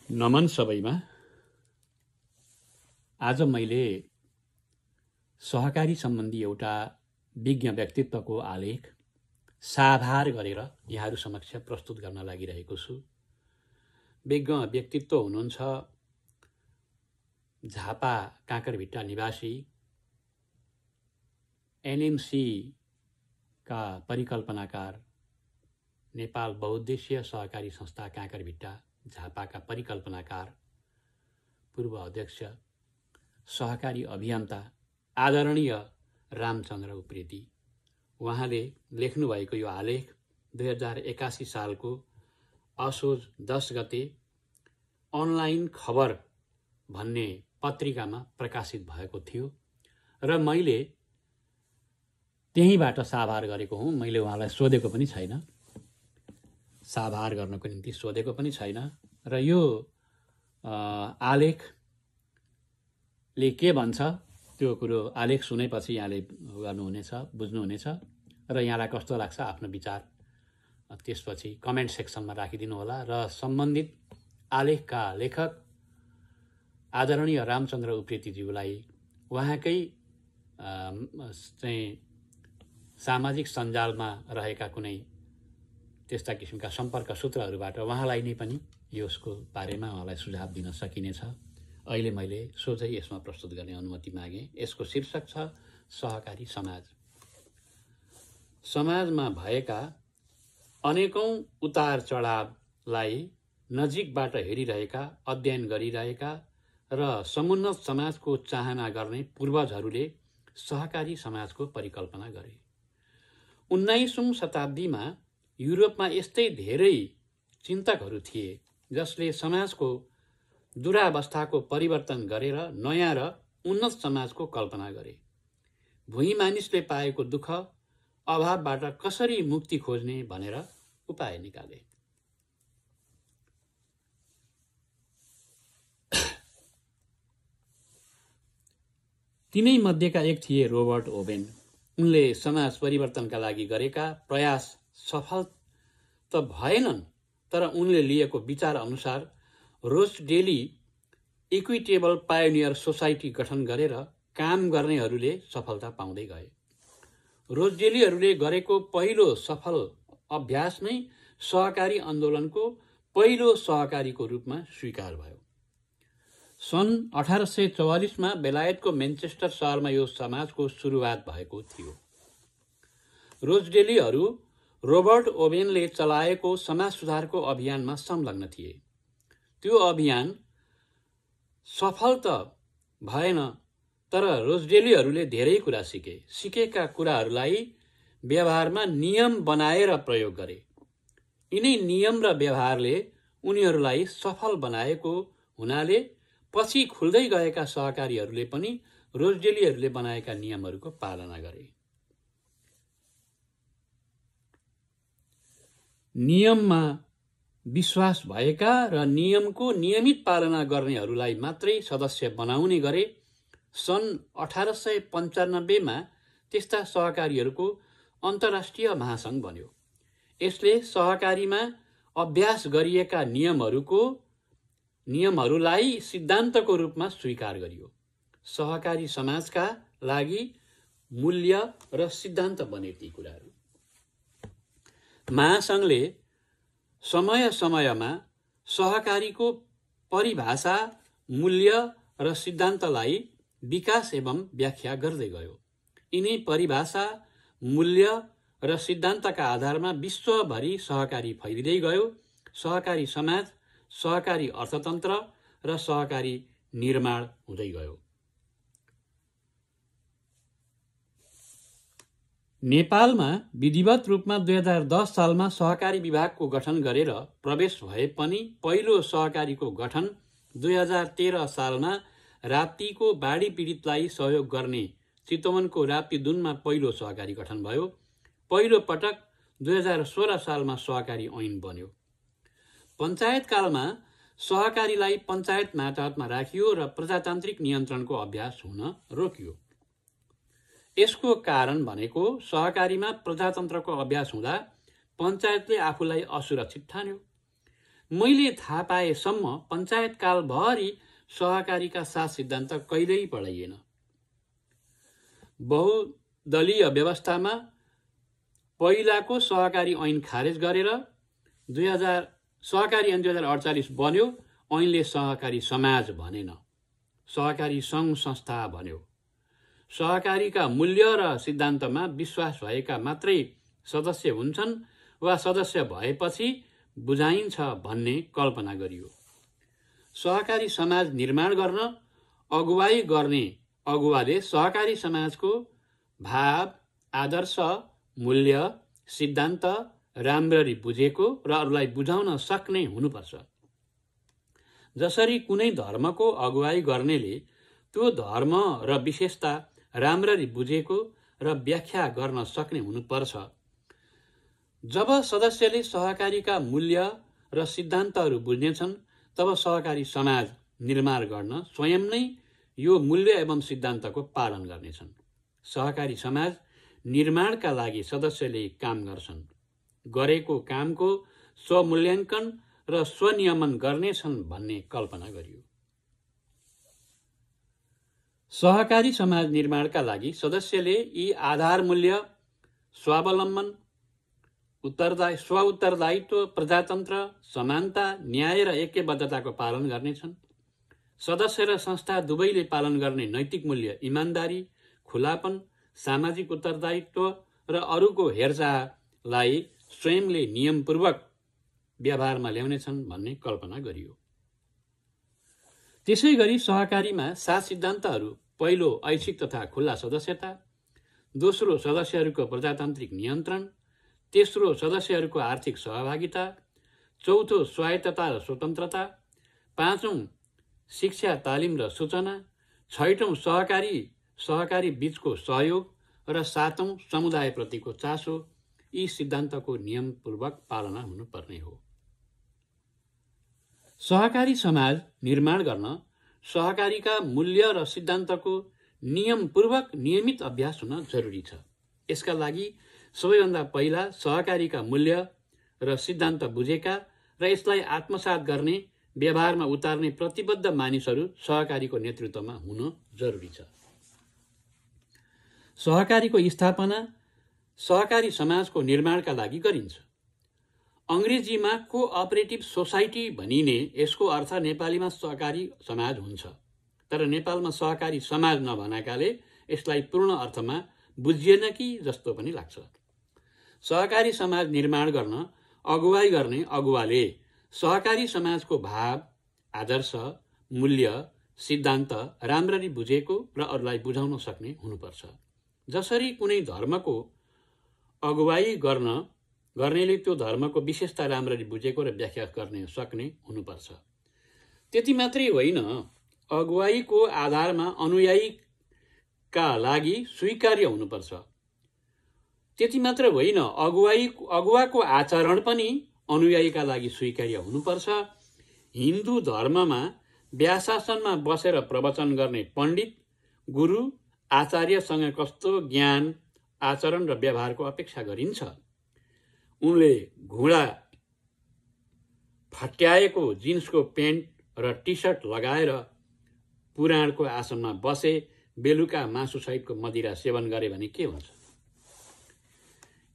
नमन सबैमा। आज मैले सहकारी सम्बन्धी एउटा विज्ञ व्यक्तित्वको आलेख साभार गरेर यहाँहरू समक्ष प्रस्तुत गर्न लागिरहेको छु। विज्ञ व्यक्तित्व हुनुहुन्छ झापा काँकरभिट्टा निवासी एनएमसी का परिकल्पनाकार, नेपाल बहुद्देश्य सहकारी संस्था काँकरभिट्टा झापाका परिकल्पनाकार, पूर्व अध्यक्ष, सहकारी अभियन्ता आदरणीय रामचन्द्र उप्रेती। उहाँले लेख्नुभएको यो आलेख 2081 सालको असोज 10 गते अनलाइन खबर भन्ने पत्रिकामा प्रकाशित भएको थियो र मैले त्यहीबाट साभार गरेको हुँ। मैले उहाँलाई सोधेको पनि छैन, साभार गर्नको निम्ति सोधेको पनि छैन। र यो आलेखले के भन्छ त्यो कुरो आलेख सुनेपछि यहाँले गर्नुहुनेछ, बुझ्नुहुनेछ र यहाँलाई कस्तो लाग्छ आफ्नो विचार त्यसपछि कमेन्ट सेक्सनमा राखिदिनु होला। र सम्बन्धित आलेखका लेखक आदरणीय रामचन्द्र उप्रेतीज्यूलाई उहाँकै चाहिँ सामाजिक सञ्जालमा रहेका कुनै त्यस्ता किसिमका सम्पर्क सूत्रहरूबाट उहाँलाई नै पनि यसको बारेमा उहाँलाई सुझाव दिन सकिनेछ। अहिले मैले सोझै यसमा प्रस्तुत गर्ने अनुमति मागे। यसको शीर्षक छ सहकारी समाज। समाजमा भएका अनेकौं उतार चढावलाई नजिकबाट हेरिरहेका, अध्ययन गरिरहेका र समुन्नत समाजको चाहना गर्ने पूर्वजहरूले सहकारी समाजको परिकल्पना गरे। 19औं शताब्दीमा युरोपमा यस्तै धेरै चिन्तकहरू थिए जसले समाजको दुरावस्थाको परिवर्तन गरेर नयाँ र उन्नत समाजको कल्पना गरे। भुइँ मानिसले पाएको दुःख अभावबाट कसरी मुक्ति खोज्ने भनेर उपाय निकाले। तिनै मध्येका एक थिए रोबर्ट ओवेन। उनले समाज परिवर्तनका लागि गरेका प्रयास सफल त भएनन्, तर उनले लिएको विचार अनुसार रोचडेली इक्विटेबल पायोनियर सोसाइटी गठन गरेर काम गर्नेहरूले सफलता पाउँदै गए। रोचडेलीहरूले गरेको पहिलो सफल अभ्यास नै सहकारी आन्दोलनको पहिलो सहकारीको रूपमा स्वीकार भयो। सन् 1844मा बेलायतको मेन्चेस्टर शहरमा यो समाजको सुरुवात भएको थियो। रोचडेलीहरू रोबर्ट ओवेनले चलाएको समाज सुधारको अभियानमा संलग्न थिए। त्यो अभियान सफल त भएन, तर रोचडेलीहरूले धेरै कुरा सिके। सिकेका कुराहरूलाई व्यवहारमा नियम बनाएर प्रयोग गरे। यिनै नियम र व्यवहारले उनीहरूलाई सफल बनाएको हुनाले पछि खुल्दै गएका सहकारीहरूले पनि रोचडेलीहरूले बनाएका नियमहरूको पालना गरे। नियममा विश्वास भएका र नियमको नियमित पालना गर्नेहरूलाई मात्रै सदस्य बनाउने गरे। सन् 1895मा त्यस्ता सहकारीहरूको अन्तर्राष्ट्रिय महासङ्घ बन्यो। यसले सहकारीमा अभ्यास गरिएका नियमहरूलाई सिद्धान्तको रूपमा स्वीकार गरियो। सहकारी समाजका लागि मूल्य र सिद्धान्त बने ती कुराहरू। महासङ्घले समय समयमा सहकारीको परिभाषा, मूल्य र सिद्धान्तलाई विकास एवं व्याख्या गर्दै गयो। यिनै परिभाषा, मूल्य र सिद्धान्तका आधारमा विश्वभरि सहकारी फैलिँदै गयो। सहकारी समाज, सहकारी अर्थतन्त्र र सहकारी निर्माण हुँदै गयो। नेपालमा विधिवत रूपमा 2010 सालमा सहकारी विभागको गठन गरेर प्रवेश भए पनि पहिलो सहकारीको गठन 2013 सालमा राप्तीको बाढी पीडितलाई सहयोग गर्ने चितवनको राप्ती दुनमा पहिलो सहकारी गठन भयो। पहिलो पटक 2016 सालमा सहकारी ऐन बन्यो। पञ्चायत कालमा सहकारीलाई पञ्चायत मातहतमा राखियो र प्रजातान्त्रिक नियन्त्रणको अभ्यास हुन रोकियो। यसको कारण भनेको सहकारीमा प्रजातन्त्रको अभ्यास हुँदा पञ्चायतले आफूलाई असुरक्षित ठान्यो। मैले थाहा पाएसम्म पञ्चायतकालभरि सहकारीका 7 सिद्धान्त कहिल्यै पढाइएन। बहुदलीय व्यवस्थामा पहिलाको सहकारी ऐन खारेज गरेर सहकारी ऐन 2048 बन्यो। ऐनले सहकारी समाज भनेन, सहकारी सङ्घ संस्था भन्यो। सहकारीका मूल्य र सिद्धान्तमा विश्वास भएका मात्रै सदस्य हुन्छन् वा सदस्य भएपछि बुझाइन्छ भन्ने कल्पना गरियो। सहकारी समाज निर्माण गर्न अगुवाई गर्ने अगुवाले सहकारी समाजको भाव, आदर्श, मूल्य, सिद्धान्त राम्ररी बुझेको र अरूलाई बुझाउन सक्ने हुनुपर्छ। जसरी कुनै धर्मको अगुवाई गर्नेले त्यो धर्म र विशेषता राम्ररी बुझेको र व्याख्या गर्न सक्ने हुनुपर्छ। जब सदस्यले सहकारीका मूल्य र सिद्धान्तहरू बुझ्नेछन् तब सहकारी समाज निर्माण गर्न स्वयं नै यो मूल्य एवं सिद्धान्तको पालन गर्नेछन्। सहकारी समाज निर्माणका लागि सदस्यले काम गर्छन्। गरेको कामको स्वमूल्याङ्कन र स्वनियमन गर्नेछन् भन्ने कल्पना गरियो। सहकारी समाज निर्माणका लागि सदस्यले यी आधार मूल्य स्वावलम्बन, स्व-उत्तरदायित्व, प्रजातन्त्र, समानता, न्याय र ऐक्यबद्धताको पालन गर्नेछन्। सदस्य र संस्था दुवैले पालन गर्ने नैतिक मूल्य इमानदारी, खुलापन, सामाजिक उत्तरदायित्व र अरूको हेरचाहलाई स्वयंले नियमपूर्वक व्यवहारमा ल्याउनेछन् भन्ने कल्पना गरियो। त्यसैगरी सहकारीमा 7 सिद्धान्तहरू: पहिलो, ऐच्छिक तथा खुला सदस्यता; दोस्रो, सदस्यहरूको प्रजातान्त्रिक नियन्त्रण; तेस्रो, सदस्यहरूको आर्थिक सहभागिता; चौथो, स्वायत्तता र स्वतन्त्रता; पाँचौं, शिक्षा, तालिम र सूचना; छैटौं, सहकारी बीचको सहयोग र सातौं, समुदायप्रतिको चासो। यी सिद्धान्तको नियमपूर्वक पालना हुनुपर्ने हो। सहकारी समाज निर्माण गर्न सहकारीका मूल्य र सिद्धान्तको नियमपूर्वक नियमित अभ्यास हुन जरुरी छ। यसका लागि सबैभन्दा पहिला सहकारीका मूल्य र सिद्धान्त बुझेका र यसलाई आत्मसात गर्ने, व्यवहारमा उतार्ने प्रतिबद्ध मानिसहरू सहकारीको नेतृत्वमा हुन जरुरी छ। सहकारीको स्थापना सहकारी समाजको निर्माणका लागि गरिन्छ। अंग्रेजीमा कोअपरेटिभ सोसाइटी भनिने यसको अर्थ नेपालीमा सहकारी समाज हुन्छ। तर नेपालमा सहकारी समाज नभनाकाले यसलाई पूर्ण अर्थमा बुझिएन कि जस्तो पनि लाग्छ। सहकारी समाज निर्माण गर्न अगुवाई गर्ने अगुवाले सहकारी समाजको भाव, आदर्श, मूल्य, सिद्धान्त राम्ररी बुझेको र अरूलाई बुझाउन सक्ने हुनुपर्छ। जसरी कुनै धर्मको अगुवाई गर्नेले त्यो धर्मको विशेषता राम्ररी बुझेको र व्याख्या गर्न सक्ने हुनुपर्छ। त्यति मात्रै होइन, अगुवाईको आधारमा अनुयायीका लागि स्वीकार्य हुनुपर्छ। त्यति मात्र होइन, अगुवाको आचरण पनि अनुयायीका लागि स्वीकार्य हुनुपर्छ। हिन्दू धर्ममा व्याशासनमा बसेर प्रवचन गर्ने पण्डित, गुरु, आचार्यसँग कस्तो ज्ञान, आचरण र व्यवहारको अपेक्षा गरिन्छ? उनले घुँडा फट्याएको जिन्सको पेन्ट र टी सर्ट लगाएर पुराणको आसनमा बसे, बेलुका मासुसहितको मदिरा सेवन गरे भने के हुन्छ?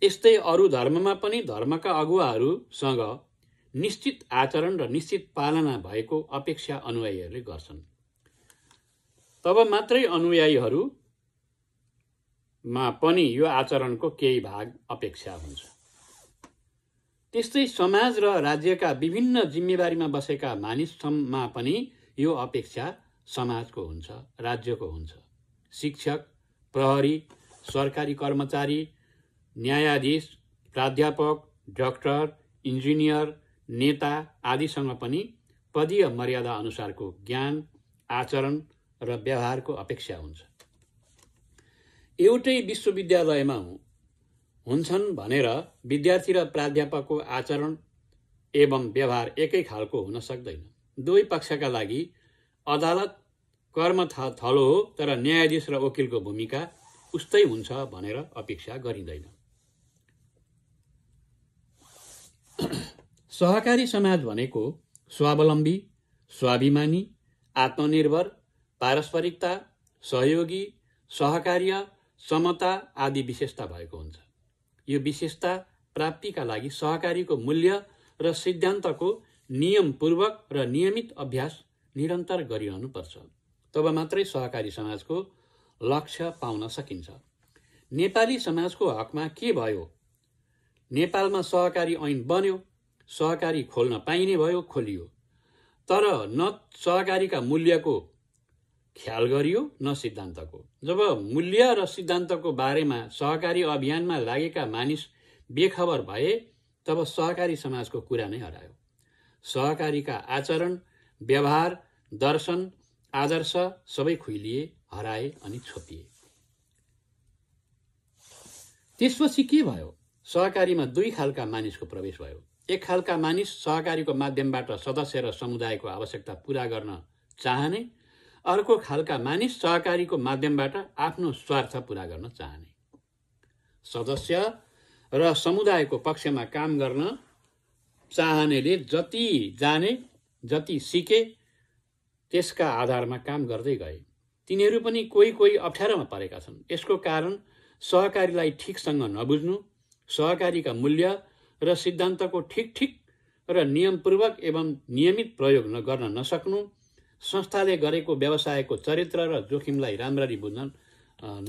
यस्तै अरू धर्ममा पनि धर्मका अगुवाहरूसँग निश्चित आचरण र निश्चित पालना भएको अपेक्षा अनुयायीहरूले गर्छन्। तब मात्रै अनुयायीहरूमा पनि यो आचरणको केही भाग अपेक्षा हुन्छ। त्यस्तै समाज र राज्यका विभिन्न जिम्मेवारीमा बसेका मानिसमा पनि यो अपेक्षा समाजको हुन्छ, राज्यको हुन्छ। शिक्षक, प्रहरी, सरकारी कर्मचारी, न्यायाधीश, प्राध्यापक, डाक्टर, इन्जिनियर, नेता आदिसँग पनि पदीय मर्यादा अनुसारको ज्ञान, आचरण र व्यवहारको अपेक्षा हुन्छ। एउटै विश्वविद्यालयमा हुन्छन् भनेर विद्यार्थी र प्राध्यापकको आचरण एवं व्यवहार एकै खालको हुन सक्दैन। दुवै पक्षका लागि अदालत कर्मथलो हो, तर न्यायाधीश र वकिलको भूमिका उस्तै हुन्छ भनेर अपेक्षा गरिँदैन। सहकारी समाज भनेको स्वावलम्बी, स्वाभिमानी, आत्मनिर्भर, पारस्परिकता, सहयोगी, सहकार्य, समता आदि विशेषता भएको हुन्छ। यो विशेषता प्राप्तिका लागि सहकारीको मूल्य र सिद्धान्तको नियमपूर्वक र नियमित अभ्यास निरन्तर गरिरहनुपर्छ। तब मात्रै सहकारी समाजको लक्ष्य पाउन सकिन्छ। नेपाली समाजको हकमा के भयो? नेपालमा सहकारी ऐन बन्यो, सहकारी खोल्न पाइने भयो, खोलियो। तर न सहकारीका मूल्यको ख्याल गरियो न सिद्धान्तको। जब मूल्य र सिद्धान्तको बारेमा सहकारी अभियानमा लागेका मानिस बेखबर भए तब सहकारी समाजको कुरा नै हरायो। सहकारीका आचरण, व्यवहार, दर्शन, आदर्श सबै खुइलिए, हराए अनि छोपिए। त्यसपछि के भयो? सहकारीमा दुई खालका मानिसको प्रवेश भयो। एक खालका मानिस सहकारीको माध्यमबाट सदस्य र समुदायको आवश्यकता पूरा गर्न चाहने, अर्को खालका मानिस सहकारीको माध्यमबाट आफ्नो स्वार्थ पूरा गर्न चाहने। सदस्य र समुदायको पक्षमा काम गर्न चाहनेले जति जाने, जति सिके त्यसका आधारमा काम गर्दै गए। तिनीहरू पनि कोही कोही अप्ठ्यारोमा परेका छन्। यसको कारण सहकारीलाई ठिकसँग नबुझ्नु, सहकारीका मूल्य र सिद्धान्तको ठिक र नियमपूर्वक एवं नियमित प्रयोग गर्न नसक्नु, संस्थाले गरेको व्यवसायको चरित्र र जोखिमलाई राम्ररी बुझ्न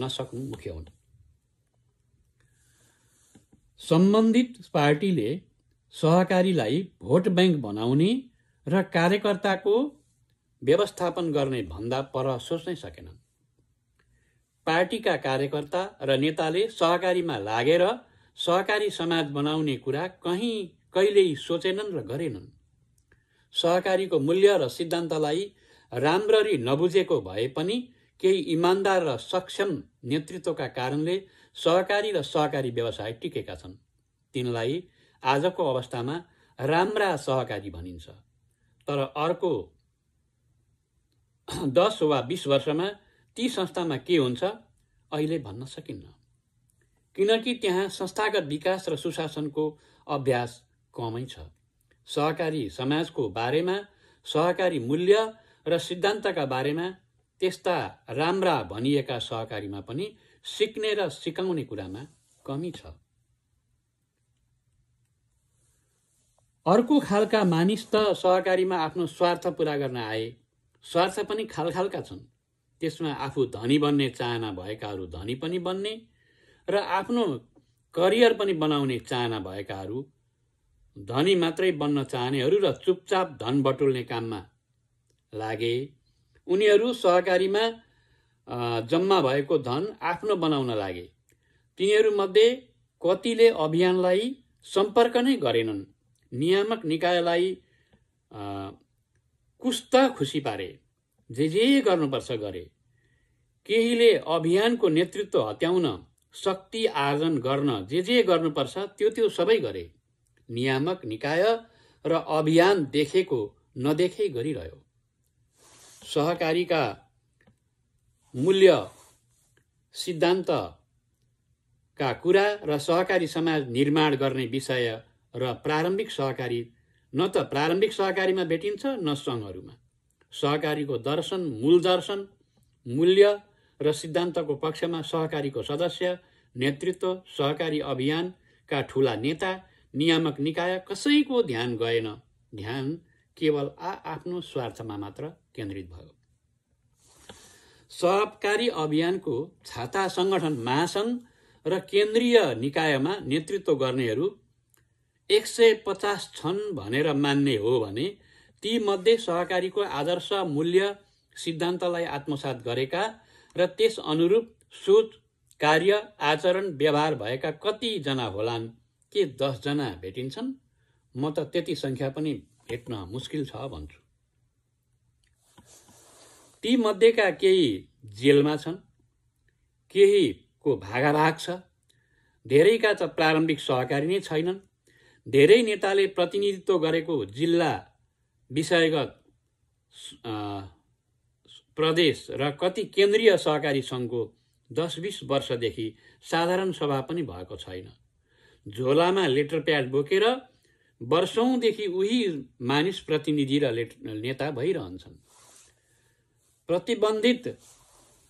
नसक्नु मुख्य हुन्। सम्बन्धित पार्टीले सहकारीलाई भोट बैंक बनाउने र कार्यकर्ताको व्यवस्थापन गर्ने भन्दा पर सोच्नै सकेनन्। पार्टीका कार्यकर्ता र नेताले सहकारीमा लागेर सहकारी समाज बनाउने कुरा कहिल्यै सोचेनन् र गरेनन्। सहकारीको मूल्य र सिद्धान्तलाई राम्ररी नबुझेको भए पनि केही इमान्दार र सक्षम नेतृत्वका कारणले सहकारी र सहकारी व्यवसाय टिकेका छन्। तिनलाई आजको अवस्थामा राम्रा सहकारी भनिन्छ। तर अर्को 10 वा 20 वर्षमा ती संस्थामा के हुन्छ अहिले भन्न सकिन्न, किनकि त्यहाँ संस्थागत विकास र सुशासनको अभ्यास कमै छ। सहकारी समाजको बारेमा, सहकारी मूल्य र सिद्धान्तका बारेमा त्यस्ता राम्रा भनिएका सहकारीमा पनि सिक्ने र सिकाउने कुरामा कमी छ। अर्को खालका मानिस त सहकारीमा आफ्नो स्वार्थ पूरा गर्न आए। स्वार्थ पनि खालखालका छन्। त्यसमा आफू धनी बन्ने चाहना भएकाहरू धनी पनि बन्ने र आफ्नो करियर पनि बनाउने चाहना भएकाहरू धनी मात्रै बन्न चाहनेहरू र चुपचाप धन बटुल्ने काममा लागे। उनीहरू सहकारीमा जम्मा भएको धन आफ्नो बनाउन लागे। तिनीहरूमध्ये कतिले अभियानलाई सम्पर्क नै गरेनन्, नियामक निकायलाई कुस्त खुसी पारे, जे गर्नुपर्छ गरे। केहीले अभियानको नेतृत्व हत्याउन, शक्ति आर्जन गर्न जे गर्नुपर्छ त्यो सबै गरे। नियामक निकाय र अभियान देखेको नदेखे गरिरह्यो। सहकारीका मूल्य सिद्धान्तका कुरा र सहकारी समाज निर्माण गर्ने विषय र प्रारम्भिक सहकारी न त प्रारम्भिक सहकारीमा भेटिन्छ न सङ्घहरूमा। सहकारीको दर्शन, मूल दर्शन, मूल्य र सिद्धान्तको पक्षमा सहकारीको सदस्य, नेतृत्व, सहकारी अभियानका ठूला नेता, नियामक निकाय कसैको ध्यान गएन। ध्यान केवल आफ्नो स्वार्थमा मात्र केन्द्रित भयो। सहकारी अभियानको छाता संगठन महासंघ र केन्द्रीय निकायमा नेतृत्व गर्नेहरू 150 छन् भनेर मान्ने हो भने ती मध्ये सहकारीको आदर्श, मूल्य, सिद्धान्तलाई आत्मसात गरेका र त्यस अनुरूप सोच, कार्य, आचरण, व्यवहार भएका कति जना होलान्? के 10 जना भेटिन्छन्? म त त्यति संख्या पनि भेट्न मुस्किल छ भन्छु। ती मध्येका केही जेलमा छन्, केहीको भागाभाग छ, धेरैका त प्रारम्भिक सहकारी नै छैनन्। धेरै नेताले प्रतिनिधित्व गरेको जिल्ला, विषयगत प्रदेश र कति केन्द्रीय सहकारी सङ्घको 10-20 वर्षदेखि साधारण सभा पनि भएको छैन। झोलामा लेटर प्याड बोकेर वर्षौंदेखि उही मानिस प्रतिनिधि र नेता भइरहन्छन्। प्रतिबन्धित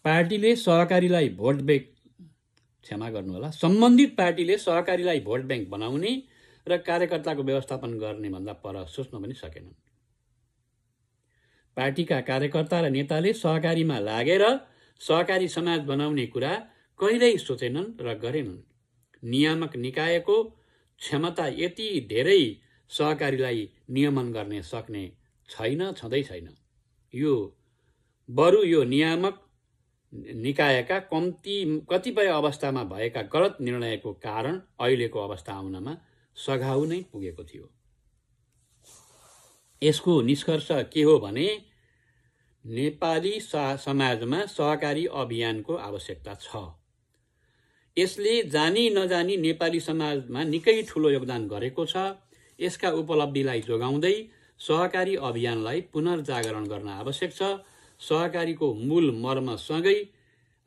पार्टीले सहकारीलाई भोट ब्याङ्क क्षमा गर्नुहोला सम्बन्धित पार्टीले सहकारीलाई भोट ब्याङ्क बनाउने र कार्यकर्ताको व्यवस्थापन गर्ने भन्दा पर सोच्न पनि सकेनन्। पार्टीका कार्यकर्ता र नेताले सहकारीमा लागेर सहकारी समाज बनाउने कुरा कहिल्यै सोचेनन् र गरेनन्। नियामक निकायको क्षमता यति धेरै सहकारीलाई नियमन गर्ने सक्ने छैन, छँदै छैन। यो नियामक निकायका कतिपय अवस्थामा भएका गलत निर्णयको कारण अहिलेको अवस्था आउनमा सघाउ नै पुगेको थियो। यसको निष्कर्ष के हो भने नेपाली समाजमा सहकारी अभियानको आवश्यकता छ। यसले जानी नजानी नेपाली समाजमा निकै ठूलो योगदान गरेको छ। यसका उपलब्धिलाई जोगाउँदै सहकारी अभियानलाई पुनर्जागरण गर्न आवश्यक छ। सहकारीको मूल मर्मसँगै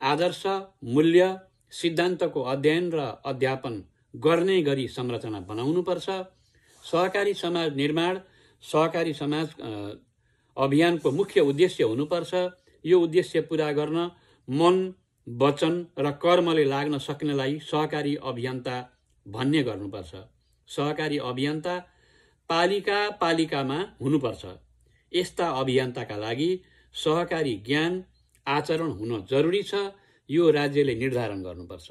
आदर्श, मूल्य, सिद्धान्तको अध्ययन र अध्यापन गर्ने गरी संरचना बनाउनुपर्छ। सहकारी समाज निर्माण सहकारी समाज अभियानको मुख्य उद्देश्य हुनुपर्छ। यो उद्देश्य पूरा गर्न मन, वचन र कर्मले लाग्न सक्नेलाई सहकारी अभियन्ता भन्ने गर्नुपर्छ। सहकारी अभियन्ता पालिकामा हुनुपर्छ। यस्ता अभियन्ताका लागि सहकारी ज्ञान आचरण हुन जरुरी छ। यो राज्यले निर्धारण गर्नुपर्छ।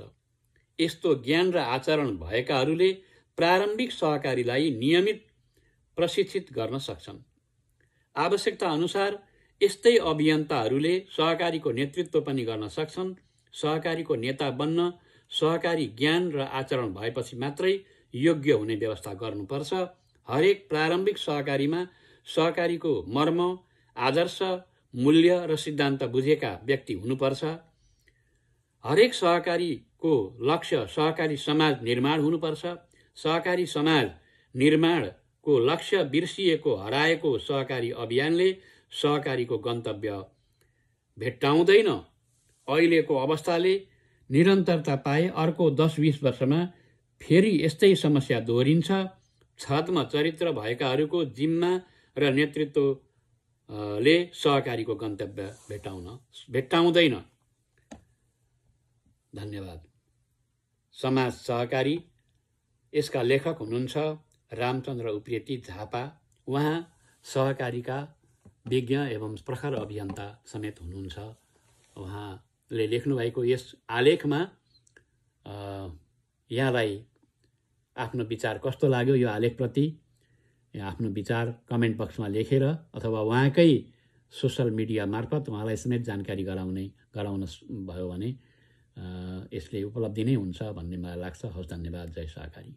यस्तो ज्ञान र आचरण भएकाहरूले प्रारम्भिक सहकारीलाई नियमित प्रशिक्षित गर्न सक्छन्। आवश्यकता अनुसार यस्तै अभियन्ताहरूले सहकारीको नेतृत्व पनि गर्न सक्छन्। सहकारीको नेता बन्न सहकारी ज्ञान र आचरण भएपछि मात्रै योग्य हुने व्यवस्था गर्नुपर्छ। हरेक प्रारम्भिक सहकारीमा सहकारीको मर्म, आदर्श, मूल्य र सिद्धान्त बुझेका व्यक्ति हुनुपर्छ। हरेक सहकारीको लक्ष्य सहकारी समाज निर्माण हुनुपर्छ। सहकारी समाज निर्माणको लक्ष्य बिर्सिएको हराएको सहकारी अभियानले सहकारीको गन्तव्य भेट्टाउँदैन। अहिलेको अवस्थाले निरन्तरता पाए अर्को 10-20 वर्षमा फेरि यस्तै समस्या दोहोरिन्छ। छद्म चरित्र भएकाहरूको जिम्मा र नेतृत्वले सहकारीको गन्तव्य भेट्टाउँदैन। धन्यवाद। समाज सहकारी, यसका लेखक हुनुहुन्छ रामचन्द्र उप्रेती झापा। उहाँ सहकारीका विज्ञ एवं प्रखर अभियन्ता समेत हुनुहुन्छ। उहाँले लेख्नुभएको यस आलेखमा यहाँलाई आफ्नो विचार कस्तो लाग्यो यो आलेखप्रति आफ्नो विचार कमेन्ट बक्समा लेखेर अथवा उहाँकै सोसल मिडिया मार्फत उहाँलाई समेत जानकारी गराउन भयो भने यसले उपलब्धि नै हुन्छ भन्ने मलाई लाग्छ। हवस्, धन्यवाद। जय सहकारी।